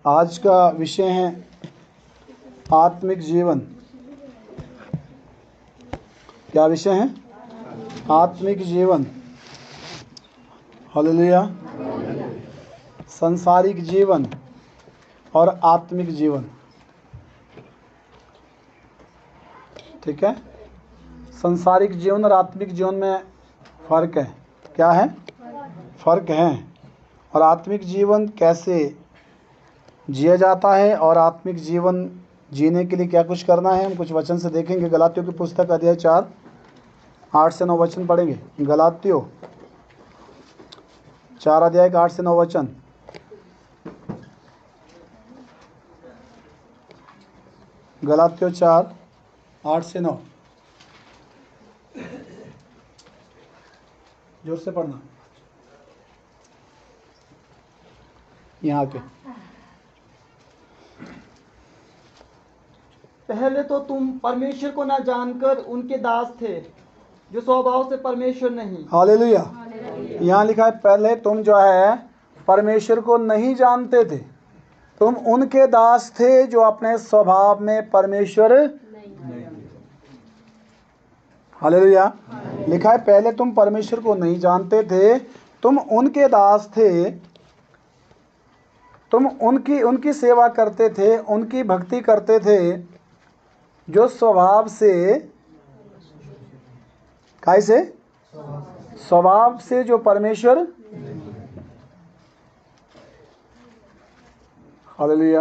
आज का विषय है आत्मिक जीवन। क्या विषय है? आत्मिक जीवन। हालेलुया। संसारिक जीवन और आत्मिक जीवन। ठीक है। संसारिक जीवन और आत्मिक जीवन में फ़र्क है। क्या है? फ़र्क है। और आत्मिक जीवन कैसे जिया जाता है और आत्मिक जीवन जीने के लिए क्या कुछ करना है, हम कुछ वचन से देखेंगे। गलातियों की पुस्तक अध्याय 4 8 से 9 वचन पढ़ेंगे। गलातियों 4 अध्याय 8 से 9 वचन। गलातियों 4 8 से 9। जोर से पढ़ना यहाँ के। पहले तो तुम परमेश्वर को न जानकर उनके दास थे, जो स्वभाव से परमेश्वर नहीं। हालेलुया। यहाँ लिखा है पहले तुम जो है परमेश्वर को नहीं जानते थे, तुम उनके दास थे जो अपने स्वभाव में परमेश्वर नहीं। हालेलुया। लिखा है पहले तुम परमेश्वर को नहीं जानते थे, तुम उनके दास थे, तुम उनकी सेवा करते थे, उनकी भक्ति करते थे, जो स्वभाव से कैसे स्वभाव से जो परमेश्वर। हालेलुया।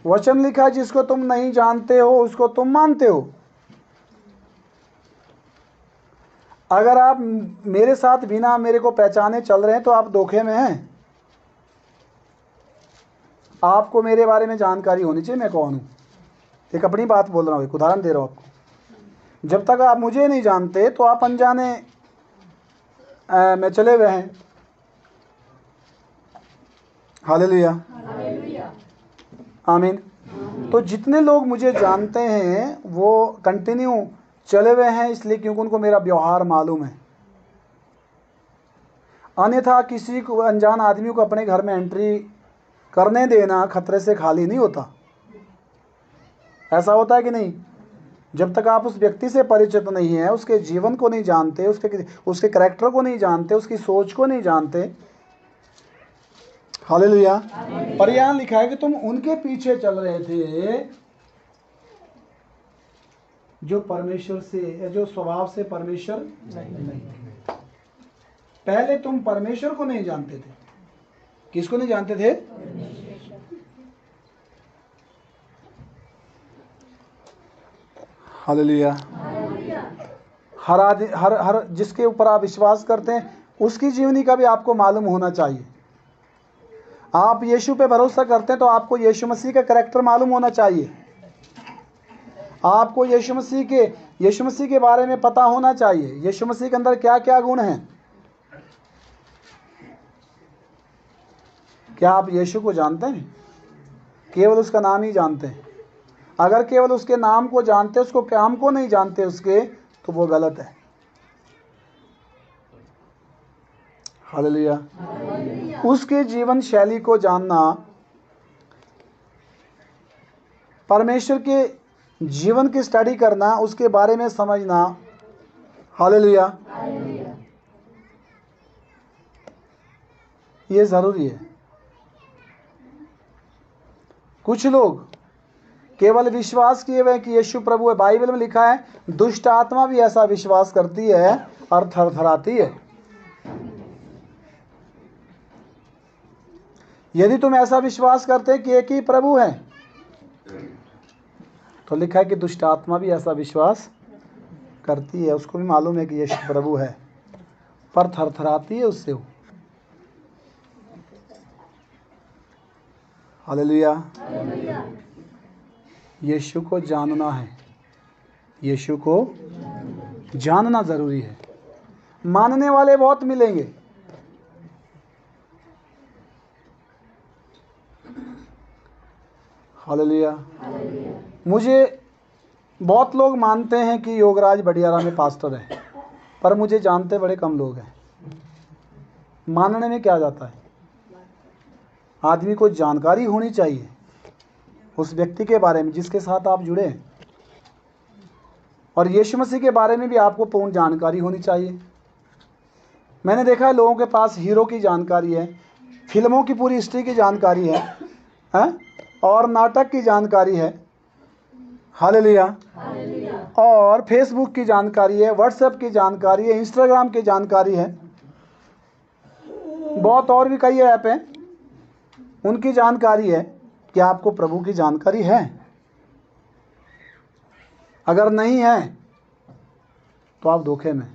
वचन लिखा जिसको तुम नहीं जानते हो उसको तुम मानते हो। अगर आप मेरे साथ बिना मेरे को पहचाने चल रहे हैं तो आप धोखे में हैं। आपको मेरे बारे में जानकारी होनी चाहिए, मैं कौन हूँ। एक अपनी बात बोल रहा हूँ, एक उदाहरण दे रहा हूँ आपको। जब तक आप मुझे नहीं जानते तो आप अनजाने में चले हुए हैं। हालेलुया। आमीन। तो जितने लोग मुझे जानते हैं वो कंटिन्यू चले हुए हैं, इसलिए क्योंकि उनको मेरा व्यवहार मालूम है। अन्यथा किसी को, अनजान आदमी को अपने घर में एंट्री करने देना खतरे से खाली नहीं होता। ऐसा होता है कि नहीं? जब तक आप उस व्यक्ति से परिचित नहीं है, उसके जीवन को नहीं जानते, उसके कैरेक्टर को नहीं जानते, उसकी सोच को नहीं जानते। हालेलुया। पर यहाँ लिखा है कि तुम उनके पीछे चल रहे थे जो परमेश्वर से, जो स्वभाव से परमेश्वर नहीं थे। पहले तुम परमेश्वर को नहीं जानते थे। किसको नहीं जानते थे? हालेलुया। हर जिसके ऊपर आप विश्वास करते हैं उसकी जीवनी का भी आपको मालूम होना चाहिए। आप यीशु पे भरोसा करते हैं तो आपको यीशु मसीह का कैरेक्टर मालूम होना चाहिए। आपको यीशु मसीह के बारे में पता होना चाहिए। यीशु मसीह के अंदर क्या क्या गुण हैं। क्या आप यीशु को जानते हैं? केवल उसका नाम ही जानते हैं। अगर केवल उसके नाम को जानते, उसको काम को नहीं जानते उसके, तो वो गलत है। हालेलुया। उसके जीवन शैली को जानना, परमेश्वर के जीवन की स्टडी करना, उसके बारे में समझना। हालेलुया। ये ज़रूरी है। कुछ लोग केवल विश्वास किए हुए कि यीशु प्रभु है। बाइबल में लिखा है दुष्ट आत्मा भी ऐसा विश्वास करती है और थरथराती है। यदि तुम ऐसा विश्वास करते कि एक ही प्रभु है, तो लिखा है कि दुष्ट आत्मा भी ऐसा विश्वास करती है। उसको भी मालूम है कि यीशु प्रभु है, पर थरथराती है उससे वो। हालेलुया। यीशु को जानना है। यीशु को जानना ज़रूरी है। मानने वाले बहुत मिलेंगे, हालेलुया। मुझे बहुत लोग मानते हैं कि योगराज बडियारा में पास्टर है, पर मुझे जानते बड़े कम लोग हैं। मानने में क्या जाता है? आदमी को जानकारी होनी चाहिए उस व्यक्ति के बारे में जिसके साथ आप जुड़े हैं, और यीशु मसीह के बारे में भी आपको पूर्ण जानकारी होनी चाहिए। मैंने देखा है लोगों के पास हीरो की जानकारी है, फिल्मों की पूरी हिस्ट्री की जानकारी है, और नाटक की जानकारी है, हालेलुया, और फेसबुक की जानकारी है, व्हाट्सएप की जानकारी है, इंस्टाग्राम की जानकारी है, बहुत और भी कई ऐप हैं, उनकी जानकारी है। कि आपको प्रभु की जानकारी है? अगर नहीं है तो आप धोखे में।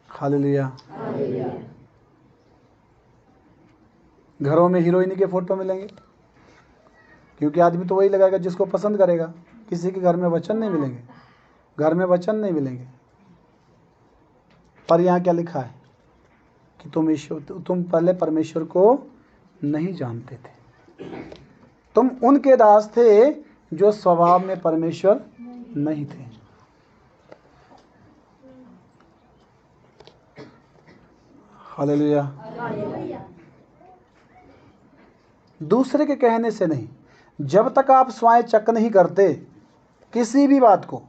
हालेलुया। घरों में हीरोइन के फोटो मिलेंगे, क्योंकि आदमी तो वही लगाएगा जिसको पसंद करेगा। किसी के घर में वचन नहीं मिलेंगे, घर में वचन नहीं मिलेंगे। पर यहाँ क्या लिखा है कि तुम पहले परमेश्वर को नहीं जानते थे, तुम उनके दास थे जो स्वभाव में परमेश्वर नहीं थे। हालेलुया। दूसरे के कहने से नहीं, जब तक आप स्वयं चेक नहीं करते किसी भी बात को,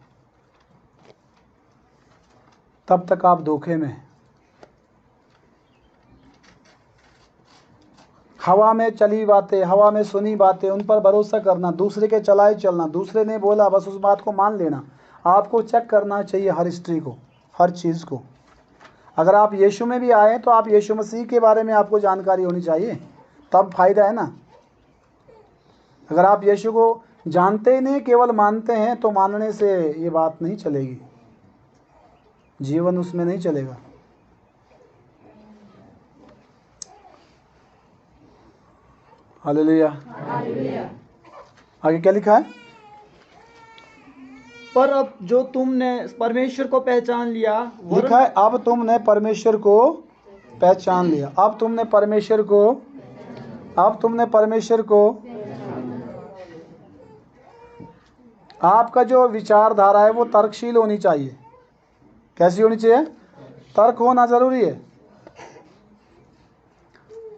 तब तक आप धोखे में हैं। हवा में चली बातें, हवा में सुनी बातें, उन पर भरोसा करना, दूसरे के चलाए चलना, दूसरे ने बोला बस उस बात को मान लेना। आपको चेक करना चाहिए हर हिस्ट्री को, हर चीज़ को। अगर आप यीशु में भी आए तो आप यीशु मसीह के बारे में आपको जानकारी होनी चाहिए, तब फायदा है ना। अगर आप यीशु को जानते ही नहीं, केवल मानते हैं, तो मानने से ये बात नहीं चलेगी, जीवन उसमें नहीं चलेगा। हालेलुया। आगे क्या लिखा है? पर अब जो तुमने परमेश्वर को पहचान लिया, लिखा है अब तुमने परमेश्वर को पहचान लिया। अब तुमने परमेश्वर को आपका जो विचारधारा है वो तर्कशील होनी चाहिए। कैसी होनी चाहिए? तर्क होना जरूरी है।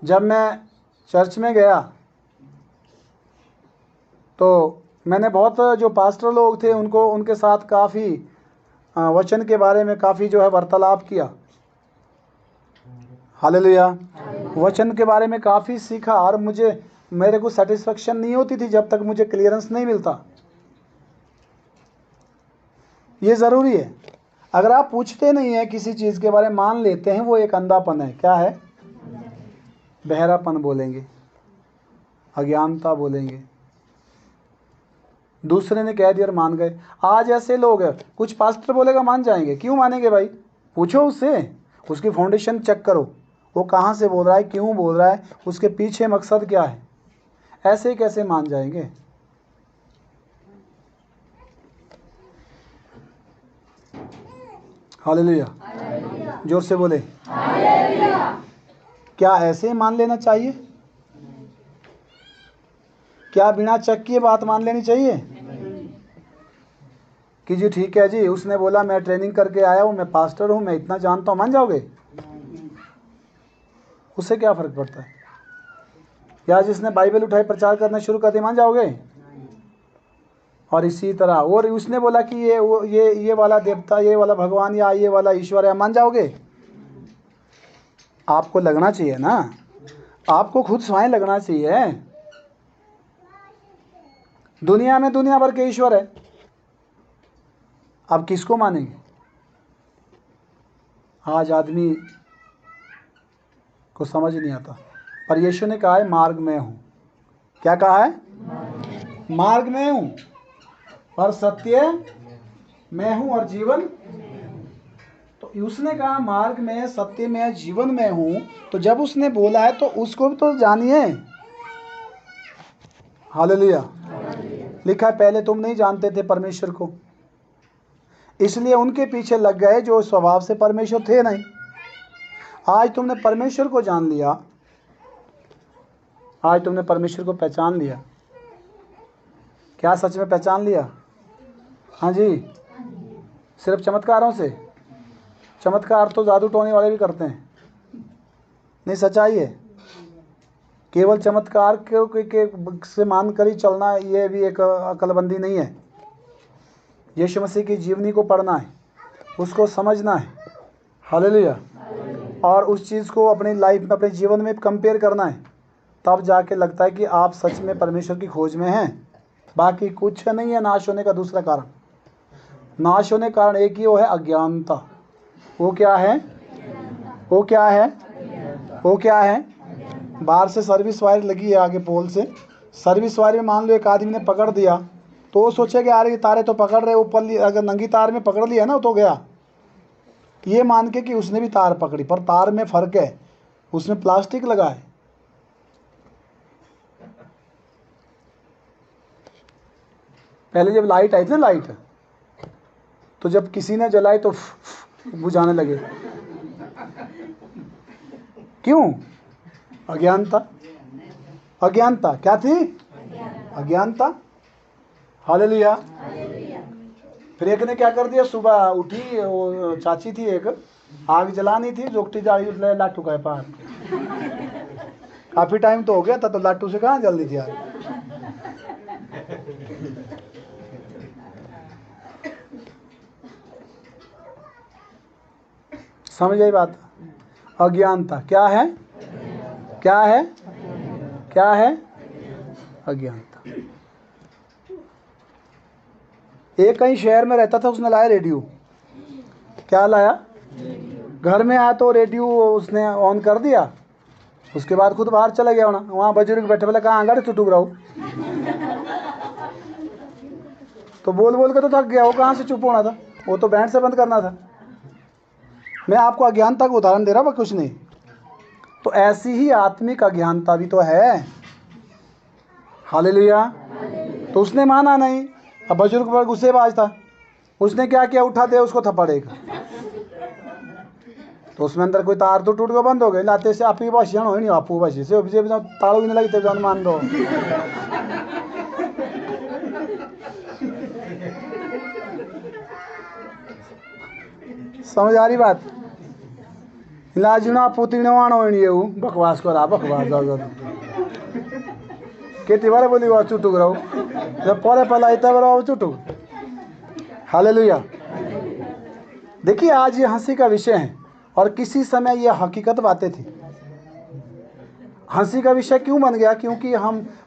जब मैं चर्च में गया तो मैंने बहुत जो पास्टर लोग थे उनके साथ काफ़ी वचन के बारे में काफ़ी जो है वार्तालाप किया। हालेलुया। वचन के बारे में काफ़ी सीखा, और मेरे को सेटिस्फेक्शन नहीं होती थी जब तक मुझे क्लियरेंस नहीं मिलता। ये ज़रूरी है। अगर आप पूछते नहीं हैं किसी चीज़ के बारे में, मान लेते हैं, वो एक अंधापन है। क्या है? बहरापन बोलेंगे, अज्ञानता बोलेंगे। दूसरे ने कह दिया और मान गए। आज ऐसे लोग हैं, कुछ पास्टर बोलेगा मान जाएंगे। क्यों मानेंगे भाई? पूछो उससे, उसकी फाउंडेशन चेक करो, वो कहाँ से बोल रहा है, क्यों बोल रहा है, उसके पीछे मकसद क्या है। ऐसे कैसे मान जाएंगे? हालेलुया। जोर से बोले हालेलुया। क्या ऐसे मान लेना चाहिए? क्या बिना चेक किए बात मान लेनी चाहिए कि जी ठीक है जी, उसने बोला मैं ट्रेनिंग करके आया हूँ, मैं पास्टर हूँ, मैं इतना जानता हूँ, मान जाओगे? उससे क्या फ़र्क पड़ता है? या जिसने बाइबल उठाई प्रचार करना शुरू कर दिया, मान जाओगे? और इसी तरह, और उसने बोला कि ये वाला देवता, ये वाला भगवान, या ये वाला ईश्वर है, मान जाओगे? आपको लगना चाहिए ना, आपको खुद स्वयं लगना चाहिए। दुनिया में दुनिया भर के ईश्वर है, आप किसको मानेंगे? आज आदमी को समझ नहीं आता। पर यीशु ने कहा है मार्ग में हूँ। क्या कहा है? मार्ग में हूँ, पर सत्य मैं हूँ और जीवन। तो उसने कहा मार्ग में, सत्य में, जीवन में हूँ, तो जब उसने बोला है तो उसको भी तो जानिए। हालेलुया। लिखा है पहले तुम नहीं जानते थे परमेश्वर को, इसलिए उनके पीछे लग गए जो स्वभाव से परमेश्वर थे नहीं। आज तुमने परमेश्वर को जान लिया, आज तुमने परमेश्वर को पहचान लिया। क्या सच में पहचान लिया? हाँ जी। सिर्फ चमत्कारों से? चमत्कार तो जादू टोने वाले भी करते हैं। नहीं, सच्चाई है। केवल चमत्कार के से मानकर ही चलना ये भी एक अकलबंदी नहीं है। यीशु मसीह की जीवनी को पढ़ना है, उसको समझना है, हालेलुया, और उस चीज़ को अपनी लाइफ में, अपने जीवन में कंपेयर करना है। तब जाके लगता है कि आप सच में परमेश्वर की खोज में हैं। बाकी कुछ नहीं है नाश होने का दूसरा कारण। नाश होने का कारण एक ही, वो है अज्ञानता। वो क्या है? वो क्या है? वो क्या है? बाहर से सर्विस वायर लगी है आगे पोल से। सर्विस वायर में मान लो एक आदमी ने पकड़ दिया तो वो सोचेगा यार ये तारे तो पकड़ रहे, ऊपर अगर नंगी तार में पकड़ लिया ना तो गया, ये मान के कि उसने भी तार पकड़ी, पर तार में फर्क है, उसमें प्लास्टिक लगा है। पहले जब लाइट आई थी ना, लाइट, तो जब किसी ने जलाई तो बुझाने लगे। क्यों? अज्ञानता। अज्ञानता क्या थी? अज्ञानता। हालेलुया। फिर एक ने क्या कर दिया, सुबह उठी, वो चाची थी एक, आग जलानी थी, जोकटी जाड़ी लाटू का पार। काफी टाइम तो हो गया था, तो लाटू से कहाँ जल्दी थी यार। समझ आई बात? अज्ञानता क्या है? क्या है? क्या है? अज्ञानता। एक कहीं शहर में रहता था, उसने लाया रेडियो। क्या लाया? घर में आया तो रेडियो उसने ऑन कर दिया, उसके बाद खुद बाहर चला गया होना। वहाँ बुजुर्ग बैठे, बोले कहाँ गाड़ी चुटुक रहा हूँ, तो बोल बोल के तो थक गया, वो कहाँ से चुप होना था, वो तो बैंड से बंद करना था। मैं आपको अज्ञानता का उदाहरण दे रहा हूँ, कुछ नहीं। तो ऐसी ही आत्मिक अज्ञानता भी तो है। हालेलुया। तो उसने माना नहीं। अब बुजुर्ग पर गुस्सेबाज था, उसने क्या किया, उठा दे उसको थप्पड़ेगा। तो उसमें अंदर कोई तार तो टूट गया, बंद हो गए। लाते से आप ही भाषण हो नहीं, आपू भाषी से ताड़ो भी नहीं लगते जान मान दो। समझ आ रही बात? लाजुना पुतीनो आनो नहीं बकवास करा, बकवास जाओ केती बारे बोली वो चुटुक रहो, जब परे पहला इतना बड़ा चुटुक। हालेलुया। देखिए आज ये हंसी का विषय है, और किसी समय ये हकीकत बातें थी। हंसी का विषय क्यों बन गया? क्योंकि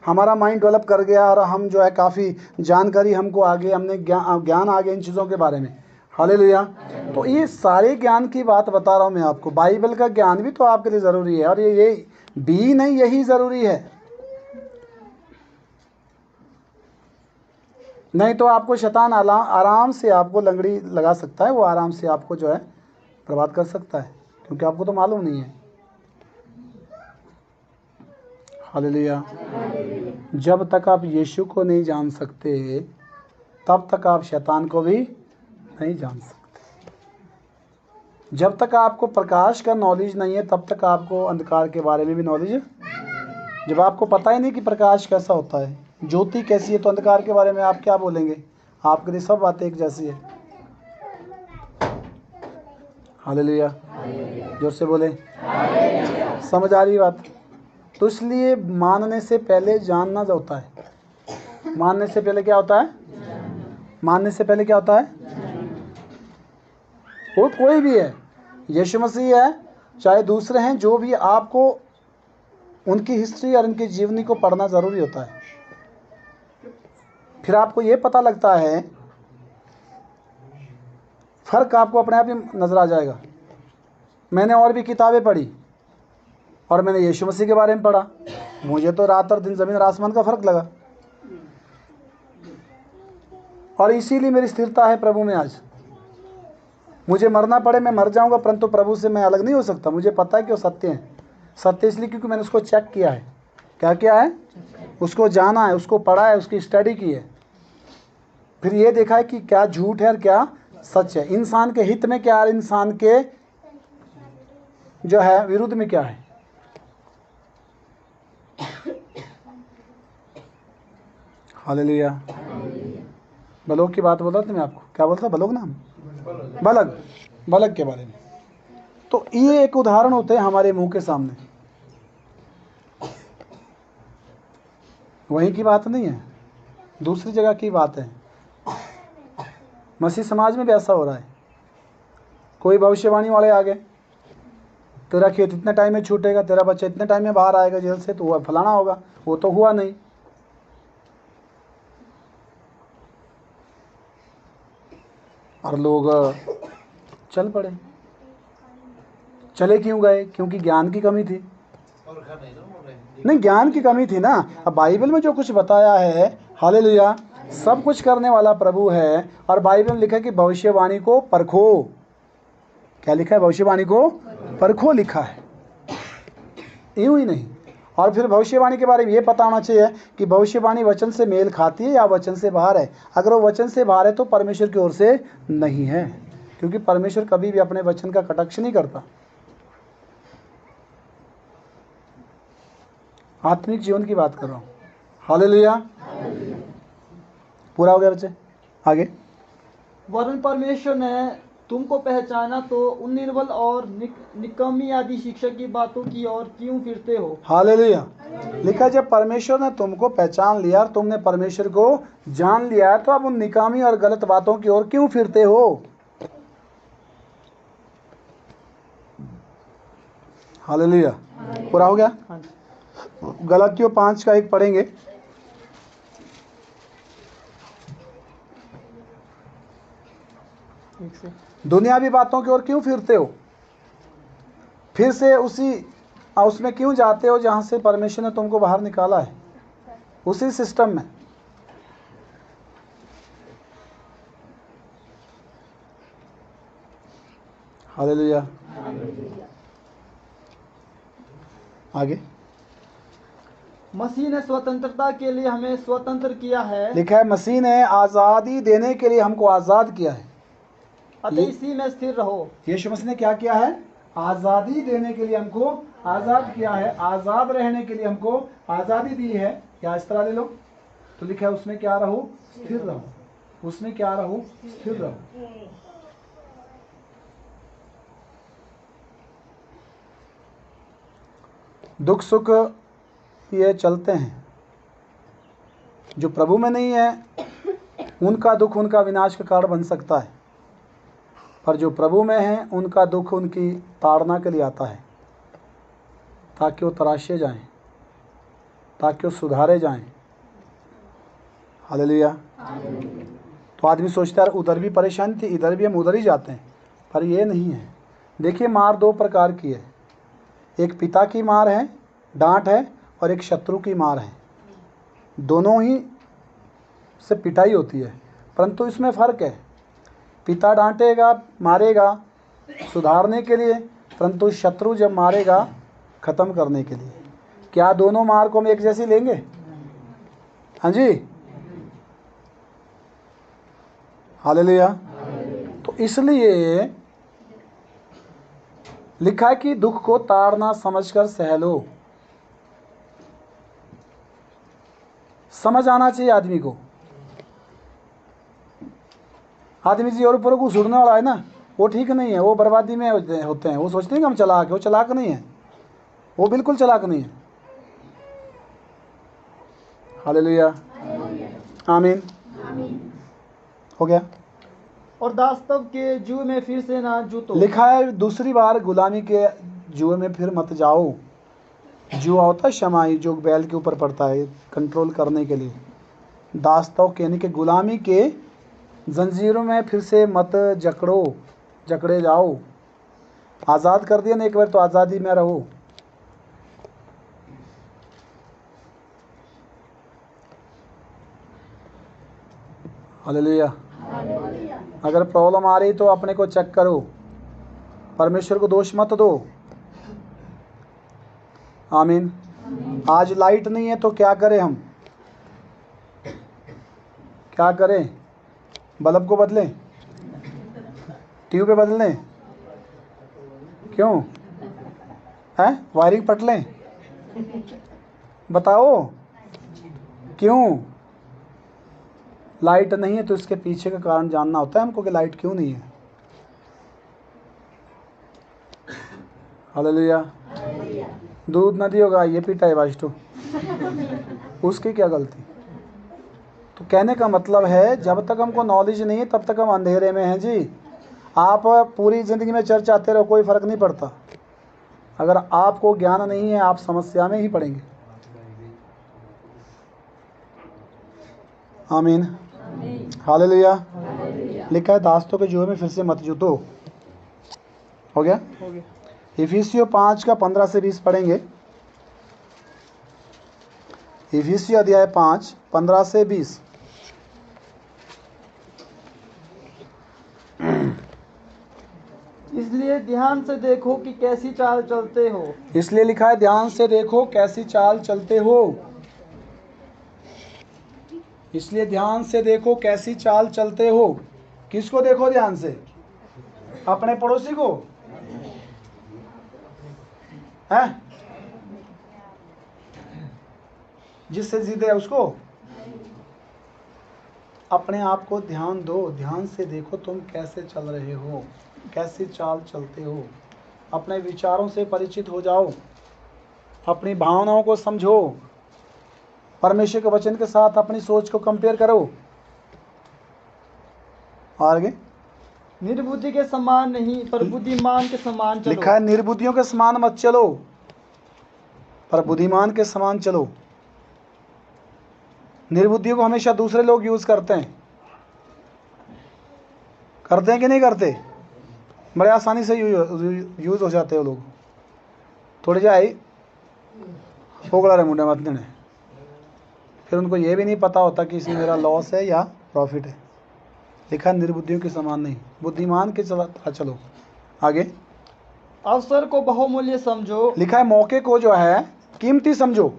हमारा माइंड डेवलप कर गया, और हम जो है काफ़ी जानकारी हमको आगे, हमने ज्ञान आ गया इन चीज़ों के बारे में। हालेलुया। तो ये सारे ज्ञान की बात बता रहा हूँ मैं आपको। बाइबल का ज्ञान भी तो आपके लिए ज़रूरी है, और ये भी नहीं, यही ज़रूरी है। नहीं तो आपको शैतान आराम से आपको लंगड़ी लगा सकता है, वो आराम से आपको जो है बर्बाद कर सकता है, क्योंकि आपको तो मालूम नहीं है। हालेलुया। जब तक आप यीशु को नहीं जान सकते, तब तक आप शैतान को भी नहीं जान सकते। जब तक आपको प्रकाश का नॉलेज नहीं है, तब तक आपको अंधकार के बारे में भी नॉलेज। जब आपको पता ही नहीं कि प्रकाश कैसा होता है, ज्योति कैसी है, तो अंधकार के बारे में आप क्या बोलेंगे? आपके लिए सब बातें एक जैसी है। हालेलुया। जोर से बोले। समझ आ रही बात? तो इसलिए मानने से पहले जानना जो होता है। मानने से पहले क्या होता है? मानने से पहले क्या होता है? वो कोई भी है, यीशु मसीह है, चाहे दूसरे हैं, जो भी, आपको उनकी हिस्ट्री और उनकी जीवनी को पढ़ना ज़रूरी होता है। फिर आपको ये पता लगता है, फ़र्क आपको अपने आप ही नज़र आ जाएगा। मैंने और भी किताबें पढ़ी, और मैंने यीशु मसीह के बारे में पढ़ा, मुझे तो रात और दिन, ज़मीन और आसमान का फ़र्क लगा। और इसीलिए मेरी स्थिरता है प्रभु में। आज मुझे मरना पड़े, मैं मर जाऊंगा, परंतु प्रभु से मैं अलग नहीं हो सकता। मुझे पता है कि वो सत्य है। सत्य इसलिए क्योंकि मैंने उसको चेक किया है। क्या किया है? उसको जाना है, उसको पढ़ा है, उसकी स्टडी की है। फिर ये देखा है कि क्या झूठ है और क्या सच है, इंसान के हित में क्या है, इंसान के जो है विरुद्ध में क्या है। हालेलुया। बलोग की बात बोल रहा था मैं आपको। क्या बोलता? बलोग नाम, बलग के बारे में। तो ये एक उदाहरण होते हैं हमारे मुंह के सामने। वहीं की बात नहीं है, दूसरी जगह की बात है। मसीह समाज में भी ऐसा हो रहा है। कोई भविष्यवाणी वाले आ गए, तेरा खेत इतने टाइम में छूटेगा, तेरा बच्चा इतने टाइम में बाहर आएगा जेल से, तो वह फलाना होगा। वो तो हुआ नहीं। और लोग चल पड़े। चले क्यों गए? क्योंकि ज्ञान की कमी थी। नहीं, ज्ञान की कमी थी ना। अब बाइबल में जो कुछ बताया है, हालेलुया, सब कुछ करने वाला प्रभु है। और बाइबल में लिखा है कि भविष्यवाणी को परखो। क्या लिखा है? भविष्यवाणी को परखो लिखा है, यूं ही नहीं। और फिर भविष्यवाणी के बारे में ये पता होना चाहिए कि भविष्यवाणी वचन से मेल खाती है या वचन से बाहर है। अगर वो वचन से बाहर है तो परमेश्वर की ओर से नहीं है, क्योंकि परमेश्वर कभी भी अपने वचन का कटाक्ष नहीं करता। आत्मिक जीवन की बात कर रहा हूँ। हालेलुया। पूरा हो गया बच्चे? आगे। वरन परमेश्वर ने तुमको पहचाना तो उन निर्बल और निकम्मी आदि शिक्षक की बातों की ओर क्यों फिरते हो। हालेलुया। लिखा, जब परमेश्वर ने तुमको पहचान लिया और तुमने परमेश्वर को जान लिया, तो अब उन निकामी और गलत बातों की ओर क्यों फिरते हो। हालेलुया। पूरा हो गया? हाँ जी। गलातियों 5:1 पढ़ेंगे। एक से दुनियावी बातों की ओर क्यों फिरते हो? फिर से उसमें क्यों जाते हो जहां से परमेश्वर ने तुमको बाहर निकाला है, उसी सिस्टम में। हालेलुया। आगे। मसीह ने स्वतंत्रता के लिए हमें स्वतंत्र किया है, लिखा है, मसीह ने आज़ादी देने के लिए हमको आज़ाद किया है। अतः इसी में स्थिर रहो। यीशु मसीह ने क्या किया है? आज़ादी देने के लिए हमको आज़ाद किया है। आज़ाद रहने के लिए हमको आज़ादी दी है। क्या इस तरह ले लो तो लिखा है, उसमें क्या रहो? स्थिर रहो। उसमें क्या रहो? स्थिर रहो। दुख सुख ये चलते हैं। जो प्रभु में नहीं है उनका दुख उनका विनाश का कारण बन सकता है, पर जो प्रभु में है उनका दुख उनकी ताड़ना के लिए आता है, ताकि वो तराशे जाएं, ताकि वो सुधारे जाएं। हालेलुया। तो आदमी सोचता है उधर भी परेशानी थी, इधर भी हम उधर ही जाते हैं, पर ये नहीं है। देखिए, मार दो प्रकार की है। एक पिता की मार है, डांट है, और एक शत्रु की मार है। दोनों ही से पिटाई होती है, परंतु इसमें फ़र्क है। पिता डांटेगा, मारेगा सुधारने के लिए, परंतु शत्रु जब मारेगा ख़त्म करने के लिए। क्या दोनों मार को हम एक जैसी लेंगे? हाँ जी। हालेलुया। तो इसलिए लिखा है कि दुख को ताड़ना समझकर सह लो। समझ आना चाहिए आदमी को। आदमी जी और ऊपर को सुड़ने वाला है ना, वो ठीक नहीं है। वो बर्बादी में होते हैं। वो सोचते हैं कि हम चालाक है। वो चालाक नहीं है, वो बिल्कुल चालाक नहीं है। हालेलुया। आमीन। हो गया? और दास्तव के जुए में फिर से ना जूतो। लिखा है, दूसरी बार गुलामी के जुए में फिर मत जाओ। जुआ होता है शमाई, जो बैल के ऊपर पड़ता है कंट्रोल करने के लिए। दास्तव यानी कि गुलामी के जंजीरों में फिर से मत जकड़े जाओ। आज़ाद कर दिया ना एक बार, तो आज़ादी में रहो। हालेलुया। अगर प्रॉब्लम आ रही तो अपने को चेक करो, परमेश्वर को दोष मत दो। आमीन। आज लाइट नहीं है तो क्या करें हम? क्या करें? बल्ब को बदलें? ट्यूब पे बदलें? क्यों है? वायरिंग पट लें? बताओ क्यों? लाइट नहीं है तो इसके पीछे का कारण जानना होता है हमको कि लाइट क्यों नहीं है। हालेलुया। दूध नदी होगा ये पीटा है वाइस्टो, उसकी क्या गलती। तो कहने का मतलब है जब तक हमको नॉलेज नहीं है तब तक हम अंधेरे में हैं जी। आप पूरी ज़िंदगी में चर्च आते रहो, कोई फ़र्क नहीं पड़ता। अगर आपको ज्ञान नहीं है आप समस्या में ही पड़ेंगे। आमीन, हालेलुया। लिखा है दास्तों के जुए में फिर से मत जूतो। हो गया। इफिसियों 5 का 15 से 20 पढ़ेंगे। इफिसियों अध्याय 5 15 से 20। इसलिए ध्यान से देखो कि कैसी चाल चलते हो। इसलिए लिखा है ध्यान से देखो कैसी चाल चलते हो। इसलिए ध्यान से देखो कैसी चाल चलते हो। किसको देखो ध्यान से? अपने पड़ोसी को है, जिससे जिद है उसको? अपने आप को ध्यान दो, ध्यान से देखो तुम कैसे चल रहे हो, कैसी चाल चलते हो। अपने विचारों से परिचित हो जाओ, अपनी भावनाओं को समझो, परमेश्वर के वचन के साथ अपनी सोच को कंपेयर करो। आगे निर्बुद्धि के समान नहीं पर बुद्धिमान के समान चलो। लिखा है निर्बुद्धियों के समान मत चलो पर बुद्धिमान के समान चलो। निर्बुद्धियों को हमेशा दूसरे लोग यूज करते हैं कि नहीं करते? बड़े आसानी से यूज हो जाते हो लोग। थोड़े जाए पोगड़ा रहे मुंडे मत देने, फिर उनको ये भी नहीं पता होता कि इसमें मेरा लॉस है या प्रॉफिट है। लिखा निर्बुद्धियों के समान नहीं, बुद्धिमान के साथ चलो। आगे अवसर को बहुमूल्य समझो। लिखा है मौके को जो है कीमती समझो।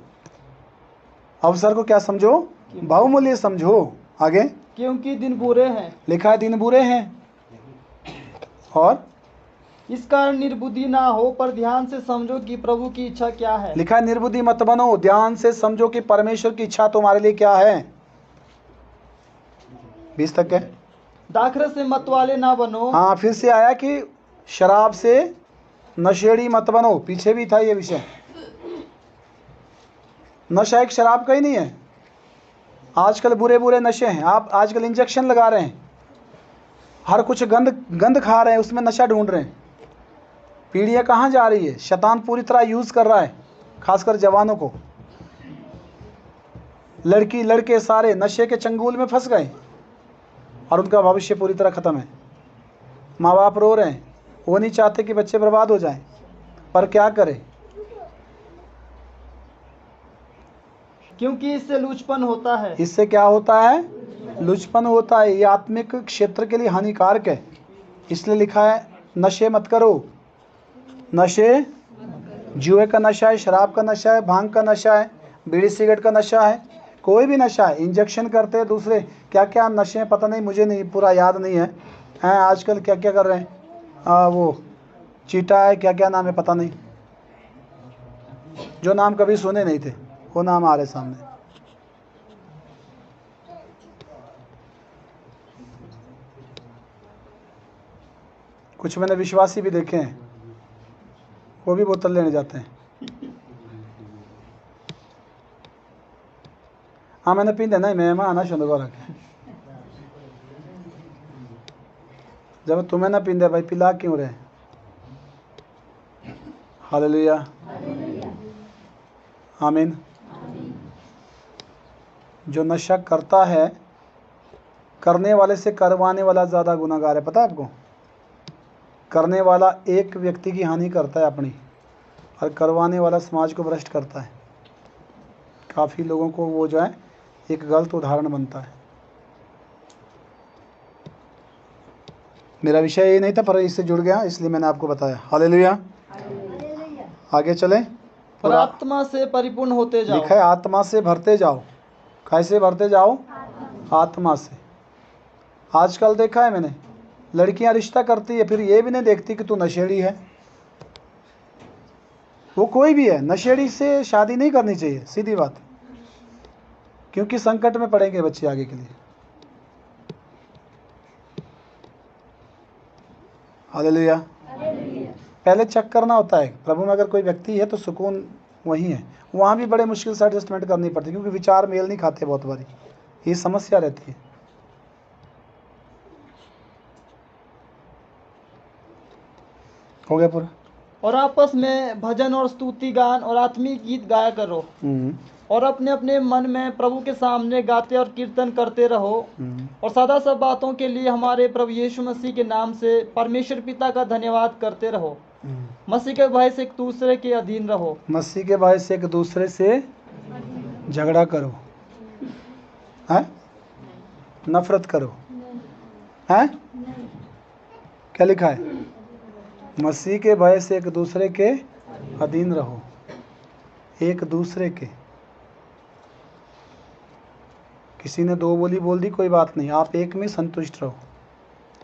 अवसर को क्या समझो? बहुमूल्य समझो। आगे क्योंकि दिन बुरे हैं। लिखा है दिन बुरे हैं। और इस कारण निर्बुद्धि ना हो पर ध्यान से समझो कि प्रभु की इच्छा क्या है। लिखा है निर्बुद्धि मत बनो, ध्यान से समझो कि परमेश्वर की इच्छा तुम्हारे लिए क्या है। 20 तक है। दाखरस से मत वाले ना बनो। हाँ, फिर से आया कि शराब से नशेड़ी मत बनो। पीछे भी था ये विषय। नशा एक शराब का ही नहीं है। आजकल बुरे बुरे नशे हैं। आप आजकल इंजेक्शन लगा रहे हैं, हर कुछ गंद खा रहे हैं, उसमें नशा ढूंढ रहे हैं। पीढ़ियाँ कहाँ जा रही है? शैतान पूरी तरह यूज़ कर रहा है, खासकर जवानों को। लड़की लड़के सारे नशे के चंगुल में फंस गए और उनका भविष्य पूरी तरह ख़त्म है। माँ बाप रो रहे हैं, वो नहीं चाहते कि बच्चे बर्बाद हो जाएं, पर क्या करें? क्योंकि इससे लूचपन होता है। इससे क्या होता है? लुचपन होता है। ये आत्मिक क्षेत्र के लिए हानिकारक है। इसलिए लिखा है नशे मत करो। नशे जुए का नशा है, शराब का नशा है, भांग का नशा है, बीड़ी सिगरेट का नशा है, कोई भी नशा है। इंजेक्शन करते हैं दूसरे, क्या क्या नशे हैं पता नहीं, मुझे नहीं पूरा याद नहीं है। हैं आजकल क्या क्या कर रहे हैं, वो चीटा है, क्या क्या नाम है पता नहीं, जो नाम कभी सुने नहीं थे वो नाम आ रहे सामने। कुछ मैंने विश्वासी भी देखे हैं, वो भी बोतल लेने जाते हैं। हाँ मैंने पींदे नहीं, मैं आना शुरू कर रखे। जब तुम्हें ना पींदे भाई पिला क्यों रहे? हालेलुया, आमीन। जो नशा करता है, करने वाले से करवाने वाला ज़्यादा गुनाहगार है। पता है आपको? करने वाला एक व्यक्ति की हानि करता है अपनी, और करवाने वाला समाज को भ्रष्ट करता है। काफ़ी लोगों को वो जो है एक गलत उदाहरण बनता है। मेरा विषय ये नहीं था पर इससे जुड़ गया इसलिए मैंने आपको बताया। हालेलुया। आगे चलें। पर आत्मा से परिपूर्ण होते जाओ। लिखा है आत्मा से भरते जाओ। कैसे भरते जाओ? आत्मा से। आजकल देखा है मैंने, लड़कियां रिश्ता करती है फिर ये भी नहीं देखती कि तू नशेड़ी है। वो कोई भी है, नशेड़ी से शादी नहीं करनी चाहिए, सीधी बात, क्योंकि संकट में पड़ेंगे बच्चे आगे के लिए। हालेलुया। पहले चेक करना होता है प्रभु में अगर कोई व्यक्ति है तो सुकून वही है। वहाँ भी बड़े मुश्किल से एडजस्टमेंट करनी पड़ती है, क्योंकि विचार मेल नहीं खाते बहुत बारी, ये समस्या रहती है। हो गया पूरा। और आपस में भजन और स्तुति गान और आत्मिक गीत गाया करो और अपने अपने मन में प्रभु के सामने गाते और कीर्तन करते रहो और सदा सब बातों के लिए हमारे प्रभु यीशु मसीह के नाम से परमेश्वर पिता का धन्यवाद करते रहो। मसीह के भय से एक दूसरे के अधीन रहो। मसीह के भय से एक दूसरे से झगड़ा करो, हैं? नफरत करो, हैं? क्या लिखा है? मसीह के भय से एक दूसरे के अधीन रहो, एक दूसरे के। किसी ने दो बोली बोल दी, कोई बात नहीं, आप एक में संतुष्ट रहो।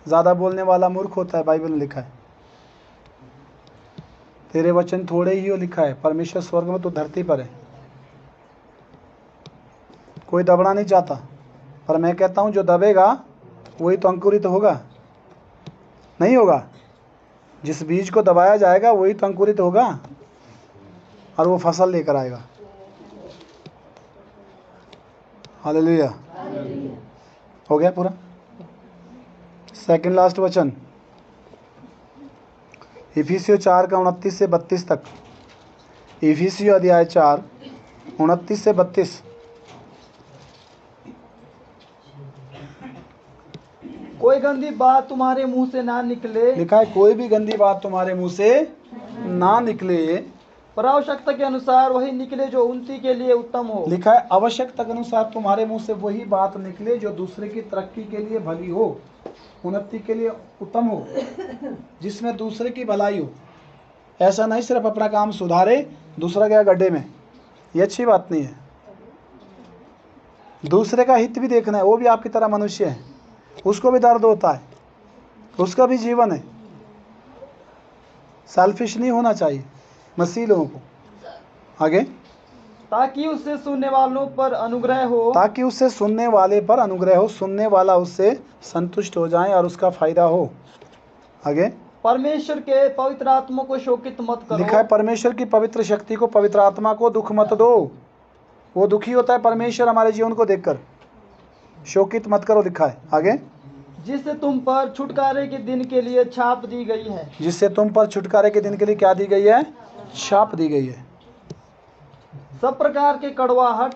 ज़्यादा बोलने वाला मूर्ख होता है, बाइबल में लिखा है। तेरे वचन थोड़े ही हो, लिखा है, परमेश्वर स्वर्ग में तो धरती पर है। कोई दबना नहीं चाहता, पर मैं कहता हूँ जो दबेगा वही तो अंकुरित होगा, नहीं होगा? जिस बीज को दबाया जाएगा वही तो अंकुरित होगा और वो फसल लेकर आएगा। हालेलुया। हो गया पूरा। सेकंड लास्ट वचन इफिसियों 4 का 29 से 32 तक। इफिसियों अध्याय 4 29 से 32। कोई गंदी बात तुम्हारे मुंह से ना निकले, लिखा है कोई भी गंदी बात तुम्हारे मुंह से ना निकले, पर आवश्यकता के अनुसार वही निकले जो उन्नति के लिए उत्तम हो। लिखा है आवश्यकता के अनुसार तुम्हारे मुंह से वही बात निकले जो दूसरे की तरक्की के लिए भली हो, उन्नति के लिए उत्तम हो, जिसमें दूसरे की भलाई हो। ऐसा नहीं सिर्फ अपना काम सुधारे, दूसरा गया गड्ढे में, ये अच्छी बात नहीं है। दूसरे का हित भी देखना है, वो भी आपकी तरह मनुष्य है, उसको भी दर्द होता है, उसका भी जीवन है। सेल्फिश नहीं होना चाहिए मसीह लोगों को। आगे, ताकि उससे सुनने वालों पर अनुग्रह हो, ताकि उससे सुनने वाले पर अनुग्रह हो, सुनने वाला उससे संतुष्ट हो जाए और उसका फायदा हो। आगे, परमेश्वर के पवित्र आत्मा को शोकित मत करो। लिखा है परमेश्वर की पवित्र शक्ति को, पवित्र आत्मा को दुख मत दो। वो दुखी होता है परमेश्वर हमारे जीवन को देखकर, शोकित मत करो, लिखा है। आगे, जिससे तुम पर छुटकारे के दिन के लिए छाप दी गई है, जिससे तुम पर छुटकारे के दिन के लिए क्या दी गई है? छाप दी गई है। सब प्रकार के कड़वाहट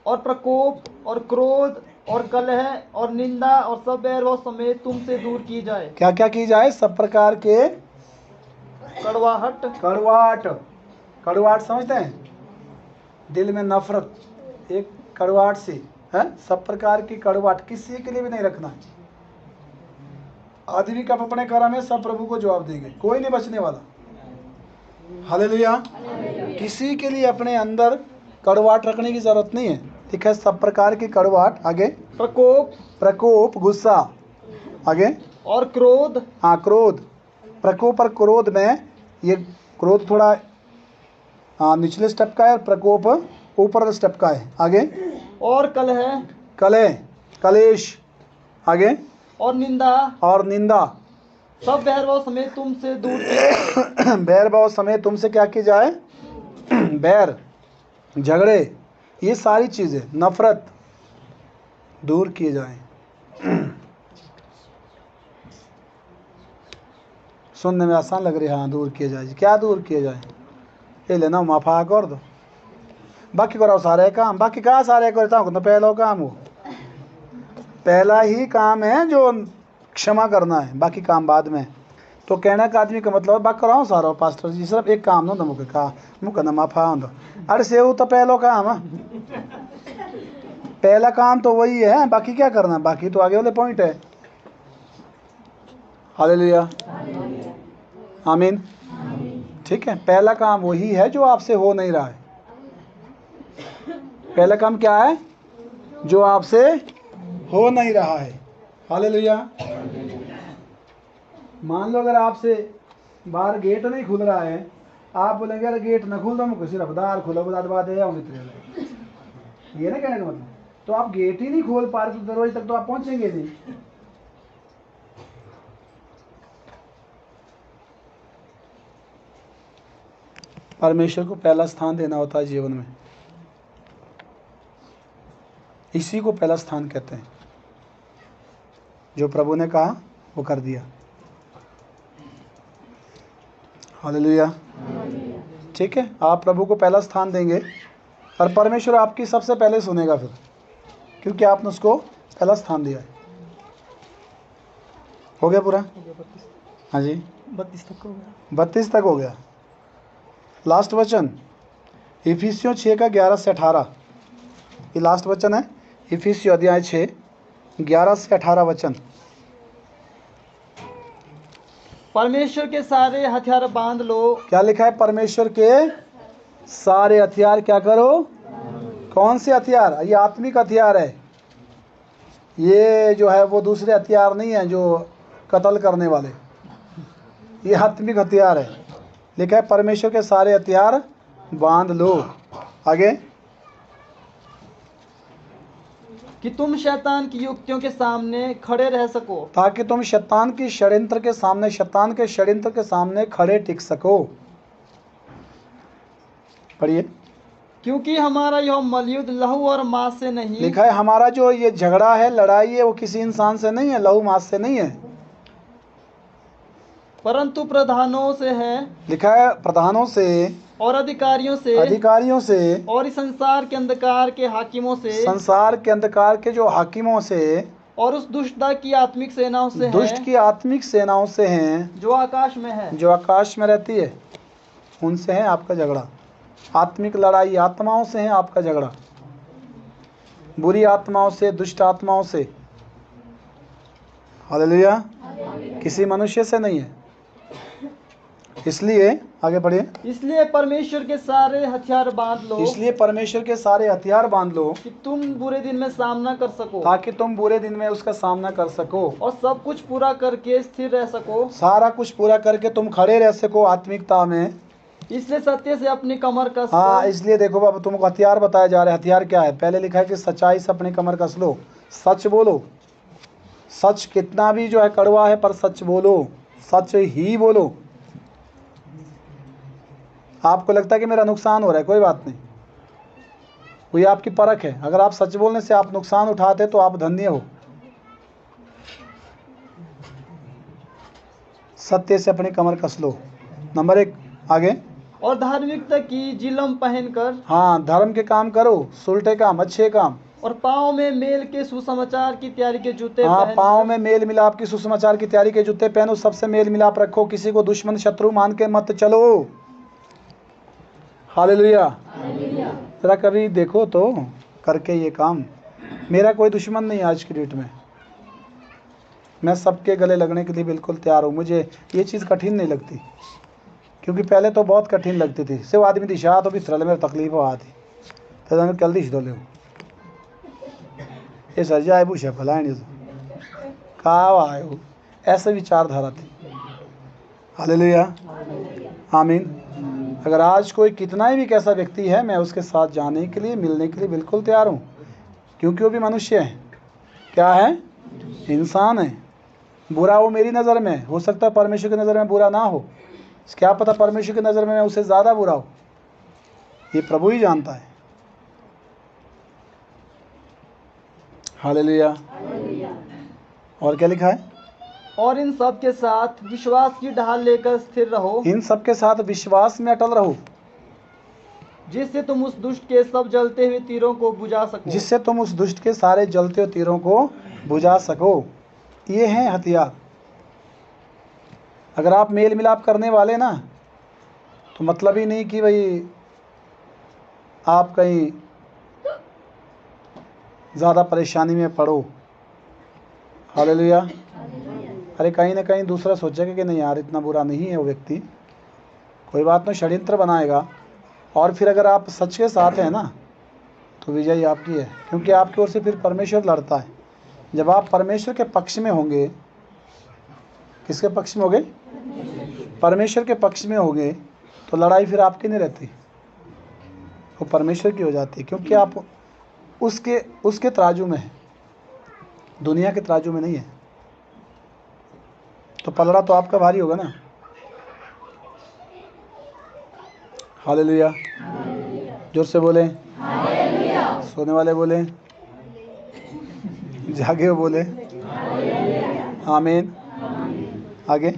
और प्रकोप और क्रोध और कलह और निंदा और सब बैरभाव समेत तुमसे दूर की जाए। क्या क्या की जाए? सब प्रकार के कड़वाहट, कड़वाहट समझते हैं? दिल में नफरत, एक कड़वाहट सी है। सब प्रकार की कड़वाहट किसी के लिए भी नहीं रखना है। आदमी कब अपने कर्म है सब प्रभु को जवाब देंगे, कोई नहीं बचने वाला। हालेलुया। किसी के लिए अपने अंदर कड़वाहट रखने की जरूरत नहीं है। ठीक है, सब प्रकार की कड़वाहट। आगे, प्रकोप गुस्सा। आगे, और क्रोध। हाँ, क्रोध। प्रकोप और क्रोध में ये क्रोध थोड़ा निचले स्टेप का है और प्रकोप ऊपर स्टेप का है। आगे, और कलेश। आगे, और निंदा सब बैरभाव समेत तुमसे दूर की जाए। बैर भाव समेत तुमसे क्या की जाए? बैर, झगड़े, ये सारी चीजें, नफरत दूर किए जाए। सुनने में आसान लग रही है, हाँ दूर किए जाए। क्या दूर किए जाए? ये लेना माफा कर दो, बाकी करो सारे काम। बाकी कहा सारे करता हूँ तो पहला काम हो, पहला ही काम है जो क्षमा करना है, बाकी काम बाद में। तो कहने का आदमी का मतलब बात कराओ सारा पास्टर जी, सिर्फ एक काम दो मुझे कहा मुझे ना माफा दो। अरे से तो पहला काम है, पहला काम तो वही है, बाकी क्या करना, बाकी तो आगे वाले पॉइंट है। हालेलुया, आमीन। ठीक है, पहला काम वही है जो आपसे हो नहीं रहा है। पहला काम क्या है? जो आपसे हो नहीं रहा है। हालेलुया। मान लो अगर आपसे बाहर गेट नहीं खुल रहा है, आप बोलेंगे अरे गेट न खुल, तो सिर्फ दार खुला बात है, ये ना कहने का मतलब। तो आप गेट ही नहीं खोल पा रहे तो दरवाजे तक तो आप पहुंचेंगे नहीं। परमेश्वर को पहला स्थान देना होता है जीवन में। इसी को पहला स्थान कहते हैं। जो प्रभु ने कहा वो कर दिया। हालेलुया। ठीक है, आप प्रभु को पहला स्थान देंगे और परमेश्वर आपकी सबसे पहले सुनेगा फिर, क्योंकि आपने उसको पहला स्थान दिया है। हो गया पूरा? हाँ जी, 32 तक हो गया। 32 तक हो गया। लास्ट वचन इफिसियों 6 का 11 से 18। ये लास्ट वचन है, इफिसियों अध्याय 6 11 से 18 वचन। परमेश्वर के सारे हथियार बांध लो। क्या लिखा है? परमेश्वर के सारे हथियार क्या करो? कौन से हथियार? ये आत्मिक हथियार है। ये जो है वो दूसरे हथियार नहीं है जो कत्ल करने वाले। ये आत्मिक हथियार है। लिखा है परमेश्वर के सारे हथियार बांध लो। आगे, कि तुम शैतान की युक्तियों के सामने खड़े रह सको। ताकि तुम शैतान की षड्यंत्र के सामने, शैतान के षड्यंत्र के सामने खड़े टिक सको। पढ़िए। क्योंकि हमारा यह मलयुद्ध लहू और मांस से नहीं। लिखा है हमारा जो ये झगड़ा है, लड़ाई है, वो किसी इंसान से नहीं है, लहू मांस से नहीं है, परंतु प्रधानों से है। लिखा है प्रधानों से, और अधिकारियों से, अधिकारियों से, और इस संसार के अंधकार के हाकिमों से, संसार के अंधकार के जो हाकिमों से, और उस दुष्टता की आत्मिक सेनाओं से दुष्ट है, की आत्मिक सेनाओं से हैं, जो आकाश में है। जो आकाश में रहती है। उनसे है आपका झगड़ा। आत्मिक लड़ाई आत्माओं से है आपका झगड़ा, बुरी आत्माओं से, दुष्ट आत्माओं से। हालेलुया। किसी मनुष्य से नहीं है। इसलिए आगे बढ़िए। इसलिए परमेश्वर के सारे हथियार बांध लो। इसलिए परमेश्वर के सारे हथियार बांध लो, कि तुम बुरे दिन में सामना कर सको, ताकि तुम बुरे दिन में उसका सामना कर सको, और सब कुछ पूरा करके स्थिर रह सको। सारा कुछ पूरा करके तुम खड़े रह सको आत्मिकता में। इसलिए सत्य से अपनी कमर कस हाँ, इसलिए देखो बाबा, तुमको हथियार बताया जा रहा है। हथियार क्या है? पहले लिखा है कि सच्चाई से अपनी कमर कस लो, सच बोलो। सच कितना भी जो है कड़वा है, पर सच बोलो, सच ही बोलो। आपको लगता है कि मेरा नुकसान हो रहा है, कोई बात नहीं, वही आपकी परख है। अगर आप सच बोलने से आप नुकसान उठाते तो आप धन्य हो। सत्य से अपनी कमर कस लो, नंबर 1। आगे, और धार्मिकता की जिलम पहनकर। हाँ, धर्म के काम करो, सुलटे काम, अच्छे काम। और पाँव में मेल के सुसमाचार की तैयारी के जूते हाँ, पहनकर। पाँव में मेल मिलाप की सुसमाचार की तैयारी के जूते पहनो। सबसे मेल मिलाप रखो, किसी को दुश्मन शत्रु मान के मत चलो। हालेलुया। जरा कभी देखो तो करके ये काम। मेरा कोई दुश्मन नहीं आज की डेट में। मैं सबके गले लगने के लिए बिल्कुल तैयार हूँ। मुझे ये चीज़ कठिन नहीं लगती, क्योंकि पहले तो बहुत कठिन लगती थी। सिर्फ आदमी दिशा तो भी थ्रल में तकलीफ आ थी, फिर मैं कल दिश दो ले ये सजाए बुश है फलाए कहा आयो, ऐसे विचारधारा थी। हालेलुया, आमीन। अगर आज कोई कितना ही भी कैसा व्यक्ति है, मैं उसके साथ जाने के लिए, मिलने के लिए बिल्कुल तैयार हूँ, क्योंकि वो भी मनुष्य है। क्या है? इंसान है। बुरा वो मेरी नज़र में हो सकता है, परमेश्वर की नज़र में बुरा ना हो। क्या पता परमेश्वर की नज़र में मैं उससे ज़्यादा बुरा हो, ये प्रभु ही जानता है। हालेलुया। और क्या लिखा है? और इन सब के साथ विश्वास की ढाल लेकर स्थिर रहो। इन सब के साथ विश्वास में अटल रहो, जिससे तुम उस दुष्ट के सब जलते हुए तीरों को बुझा सको। जिससे तुम उस दुष्ट के सारे जलते हुए तीरों को बुझा सको। ये हैं हथियार। अगर आप मेल मिलाप करने वाले ना, तो मतलब ही नहीं कि भाई आप कहीं ज़्यादा परेशानी में पड़ो। हालेलुया। अरे कहीं ना कहीं दूसरा सोचेगा कि नहीं यार, इतना बुरा नहीं है वो व्यक्ति, कोई बात नहीं, षड्यंत्र बनाएगा। और फिर अगर आप सच के साथ हैं ना, तो विजय आपकी है, क्योंकि आपकी ओर से फिर परमेश्वर लड़ता है। जब आप परमेश्वर के पक्ष में होंगे, किसके पक्ष में होंगे? परमेश्वर के पक्ष में होंगे, तो लड़ाई फिर आपकी नहीं रहती, वो परमेश्वर की हो जाती है, क्योंकि आप उसके तराजू में है, दुनिया के तराजू में नहीं है। तो पलड़ा तो आपका भारी होगा ना। हालेलुया। जोर से बोले। सोने वाले बोले, जागे हुए बोले, आमीन। आगे।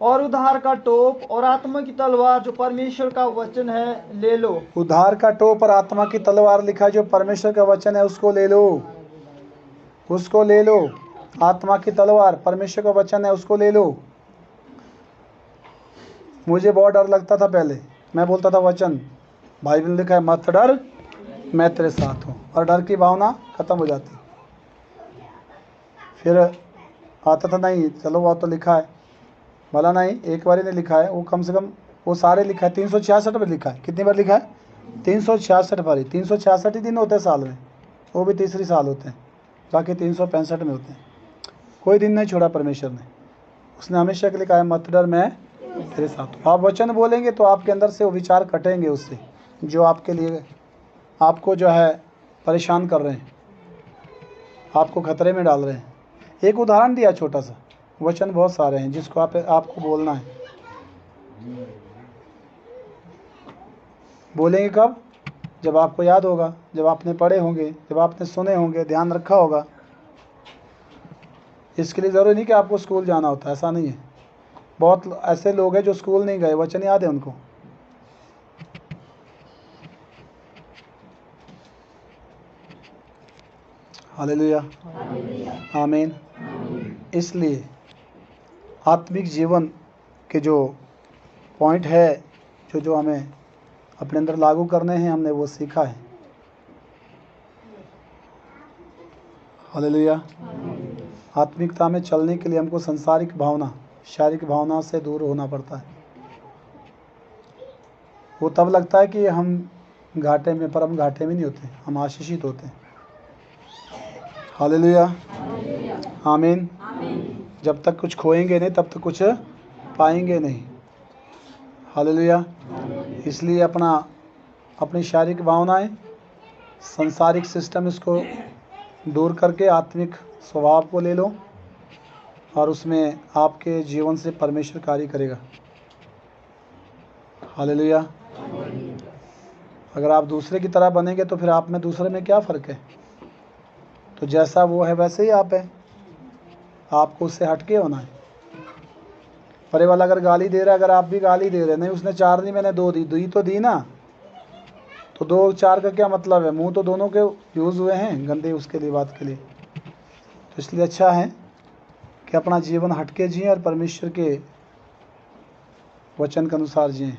और उद्धार का टोप और आत्मा की तलवार जो परमेश्वर का वचन है ले लो। उद्धार का टोप और आत्मा की तलवार लिखा है, जो परमेश्वर का वचन है उसको ले लो, उसको ले लो। आत्मा की तलवार परमेश्वर का वचन है, उसको ले लो। मुझे बहुत डर लगता था पहले, मैं बोलता था वचन, बाइबल में लिखा है मत डर मैं तेरे साथ हूँ, और डर की भावना खत्म हो जाती। फिर आता था नहीं चलो वो तो लिखा है, भला नहीं एक बार ही नहीं लिखा है, वो कम से कम वो सारे लिखा है, 366 बार लिखा है। कितनी बार लिखा है? 366 बार। 366 ही दिन होते हैं साल में, वो भी तीसरी साल होते हैं, बाकी 365 में होते हैं। कोई दिन नहीं छोड़ा परमेश्वर ने, उसने हमेशा के लिए कहा है मत डर मैं तेरे साथ हूँ। आप वचन बोलेंगे तो आपके अंदर से वो विचार कटेंगे उससे जो आपके लिए आपको जो है परेशान कर रहे हैं, आपको खतरे में डाल रहे हैं। एक उदाहरण दिया छोटा सा, वचन बहुत सारे हैं जिसको आपको बोलना है। बोलेंगे कब? जब आपको याद होगा, जब आपने पढ़े होंगे, जब आपने सुने होंगे, ध्यान रखा होगा। इसके लिए ज़रूरी नहीं कि आपको स्कूल जाना होता है, ऐसा नहीं है। बहुत ऐसे लोग हैं जो स्कूल नहीं गए, वचन याद है उनको। हालेलुया, आमीन। इसलिए आत्मिक जीवन के जो पॉइंट है, जो हमें अपने अंदर लागू करने हैं, हमने वो सीखा है। हालेलुया। आत्मिकता में चलने के लिए हमको संसारिक भावना, शारीरिक भावना से दूर होना पड़ता है। वो तब लगता है कि हम घाटे में, पर हम घाटे में नहीं होते, हम आशीषित होते हैं। हालेलुया, आमीन। जब तक कुछ खोएंगे नहीं तब तक कुछ पाएंगे नहीं। हालेलुया। इसलिए अपनी शारीरिक भावनाएं, संसारिक सिस्टम, इसको दूर करके आत्मिक स्वभाव को ले लो, और उसमें आपके जीवन से परमेश्वर कार्य करेगा। हालेलुया। अगर आप दूसरे की तरह बनेंगे तो फिर आप में दूसरे में क्या फ़र्क है? तो जैसा वो है वैसे ही आप हैं, आपको उससे हटके होना है। परे वाला अगर गाली दे रहा है, अगर आप भी गाली दे रहे, नहीं उसने 4 दी मैंने 2 दी तो दी ना, तो 2 4 का क्या मतलब है? मुंह तो दोनों के यूज़ हुए हैं गंदे उसके लिए, बात के लिए। तो इसलिए अच्छा है कि अपना जीवन हटके जिएं और परमेश्वर के वचन के अनुसार जिएं।